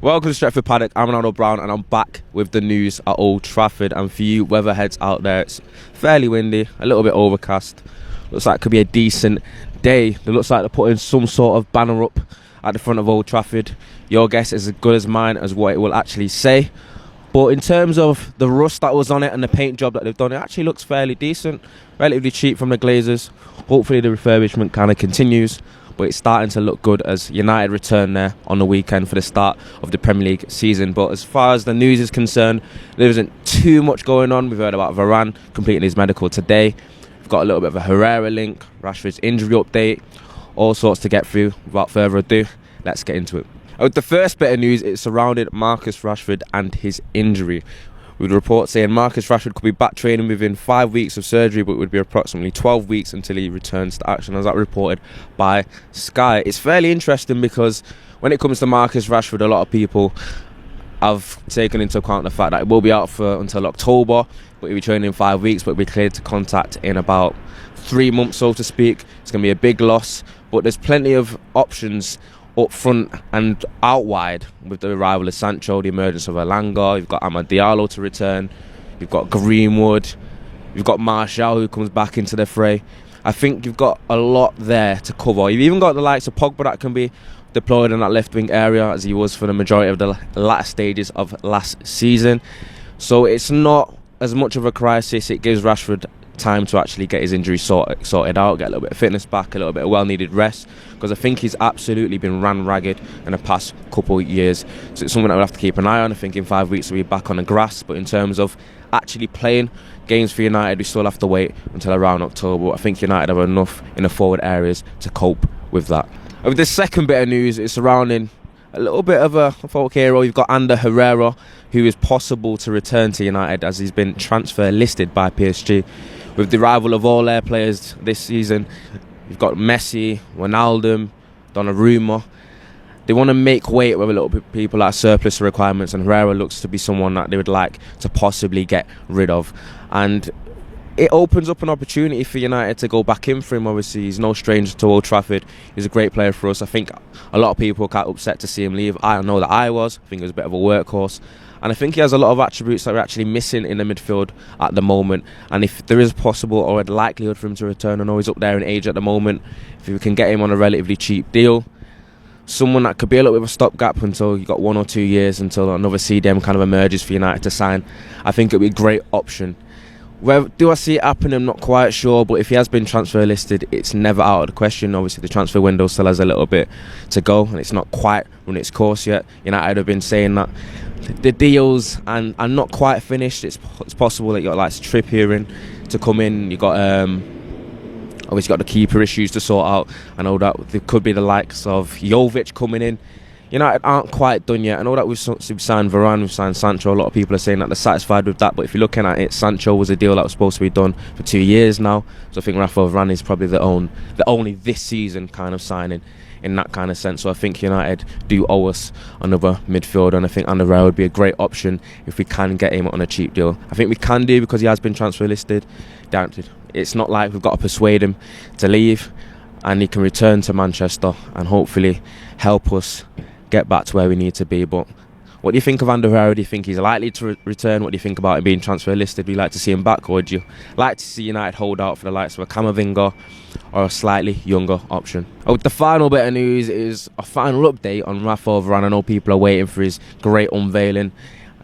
Welcome to Stretford Paddock. I'm Ronaldo Brown and I'm back with the news at Old Trafford. And for you weatherheads out there, it's fairly windy, a little bit overcast. Looks like it could be a decent day. It looks like they're putting some sort of banner up at the front of Old Trafford. Your guess is as good as mine as what it will actually say. But in terms of the rust that was on it and the paint job that they've done, it actually looks fairly decent, relatively cheap from the Glazers. Hopefully the refurbishment kind of continues, but it's starting to look good as United return there on the weekend for the start of the Premier League season. But as far as the news is concerned, there isn't too much going on. We've heard about Varane completing his medical today. We've got a little bit of a Herrera link, Rashford's injury update, all sorts to get through. Without further ado, let's get into it. The first bit of news, it surrounded Marcus Rashford and his injury. With reports saying Marcus Rashford could be back training within 5 weeks of surgery, but it would be approximately 12 weeks until he returns to action, as that reported by Sky. It's fairly interesting because when it comes to Marcus Rashford, a lot of people have taken into account the fact that it will be out for until October, but he'll be training in 5 weeks, but will be cleared to contact in about 3 months, so to speak. It's going to be a big loss, but there's plenty of options up front and out wide with the arrival of Sancho, the emergence of Elanga. You've got Amad Diallo to return, you've got Greenwood, you've got Martial who comes back into the fray. I think you've got a lot there to cover. You've even got the likes of Pogba that can be deployed in that left wing area, as he was for the majority of the latter stages of last season. So it's not as much of a crisis. It gives Rashford time to actually get his injury sorted out, get a little bit of fitness back, a little bit of well-needed rest, because I think he's absolutely been ran ragged in the past couple of years. So it's something that we'll have to keep an eye on. I think in 5 weeks we'll be back on the grass, but in terms of actually playing games for United, we still have to wait until around October. I think United have enough in the forward areas to cope with that. With the second bit of news, it's surrounding a little bit of a folk hero. You've got Ander Herrera, who is possible to return to United as he's been transfer listed by PSG. With the arrival of all their players this season, you've got Messi, Ronaldo, Donnarumma. They want to make weight with a little bit people that are surplus requirements, and Herrera looks to be someone that they would like to possibly get rid of. And it opens up an opportunity for United to go back in for him. Obviously, he's no stranger to Old Trafford. He's a great player for us. I think a lot of people were quite upset to see him leave. I know that I was. I think he was a bit of a workhorse. And I think he has a lot of attributes that we're actually missing in the midfield at the moment. And if there is possible or a likelihood for him to return, I know he's up there in age at the moment, if we can get him on a relatively cheap deal, someone that could be a little bit of a stopgap until you've got 1 or 2 years until another CDM kind of emerges for United to sign, I think it would be a great option. Where do I see it happening? I'm not quite sure, but if he has been transfer listed, it's never out of the question. Obviously, the transfer window still has a little bit to go, and it's not quite run its course yet. United have been saying that the deals are not quite finished. It's possible that you got like Trippier in to come in. You got obviously got the keeper issues to sort out. I know that there could be the likes of Jovic coming in. United aren't quite done yet. I know that we've signed Varane, we've signed Sancho. A lot of people are saying that they're satisfied with that, but if you're looking at it, Sancho was a deal that was supposed to be done for 2 years now. So I think Rafael Varane is probably the only this season kind of signing in that kind of sense. So I think United do owe us another midfielder, and I think Ander Herrera would be a great option if we can get him on a cheap deal. I think we can do, because he has been transfer listed. It's not like we've got to persuade him to leave, and he can return to Manchester and hopefully help us get back to where we need to be. But what do you think of Ander Herrera? Do you think he's likely to return? What do you think about him being transfer listed? Would you like to see him back, or would you like to see United hold out for the likes of a Camavinga or a slightly younger option? The final bit of news is a final update on Rafael Varane. I know people are waiting for his great unveiling.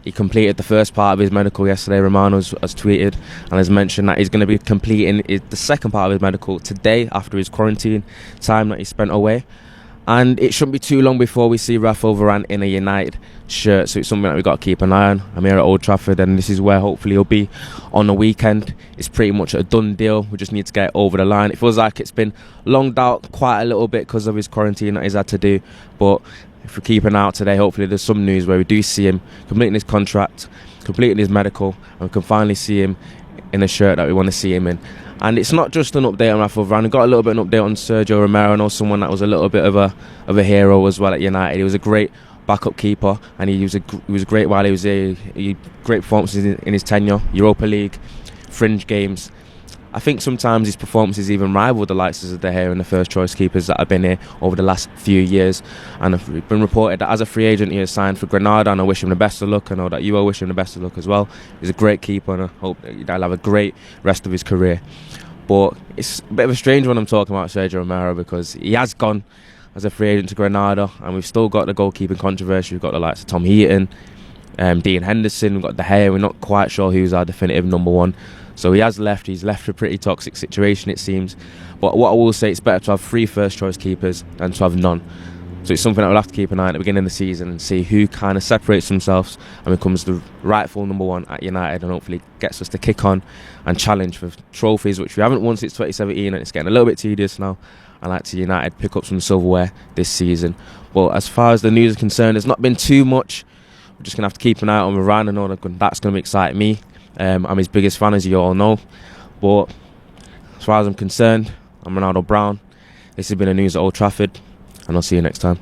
He completed the first part of his medical yesterday. Romano has tweeted and has mentioned that he's going to be completing the second part of his medical today after his quarantine time that he spent away. And it shouldn't be too long before we see Rafael Varane in a United shirt. So it's something that we've got to keep an eye on. I'm here at Old Trafford, and this is where hopefully he'll be on the weekend. It's pretty much a done deal. We just need to get over the line. It feels like it's been longed out quite a little bit because of his quarantine that he's had to do. But if we keep an eye out today, hopefully there's some news where we do see him completing his contract, completing his medical, and we can finally see him in a shirt that we want to see him in. And it's not just an update on Rafael Varane. We got a little bit of an update on Sergio Romero. I know someone that was a little bit of a hero as well at United. He was a great backup keeper, and he was great while he was great performances in his tenure. Europa League, fringe games, I think sometimes his performances even rival the likes of De Gea and the first choice keepers that have been here over the last few years. And it's been reported that as a free agent he has signed for Granada, and I wish him the best of luck. I know that you all wish him the best of luck as well. He's a great keeper, and I hope that he'll have a great rest of his career. But it's a bit of a strange one I'm talking about Sergio Herrera, because he has gone as a free agent to Granada, and we've still got the goalkeeping controversy. We've got the likes of Tom Heaton, Dean Henderson, we've got De Gea. We're not quite sure who's our definitive number one. So he has left. He's left a pretty toxic situation, it seems. But what I will say, it's better to have 3 first choice keepers than to have none. So it's something that we'll have to keep an eye on at the beginning of the season and see who kind of separates themselves and becomes the rightful number one at United, and hopefully gets us to kick on and challenge for trophies, which we haven't won since 2017, and it's getting a little bit tedious now. I like to see United pick up some silverware this season. But as far as the news is concerned, there's not been too much. We're just going to have to keep an eye on Varane. I know that's going to excite me. I'm his biggest fan, as you all know. But as far as I'm concerned, I'm Ronaldo Brown. This has been the news at Old Trafford, and I'll see you next time.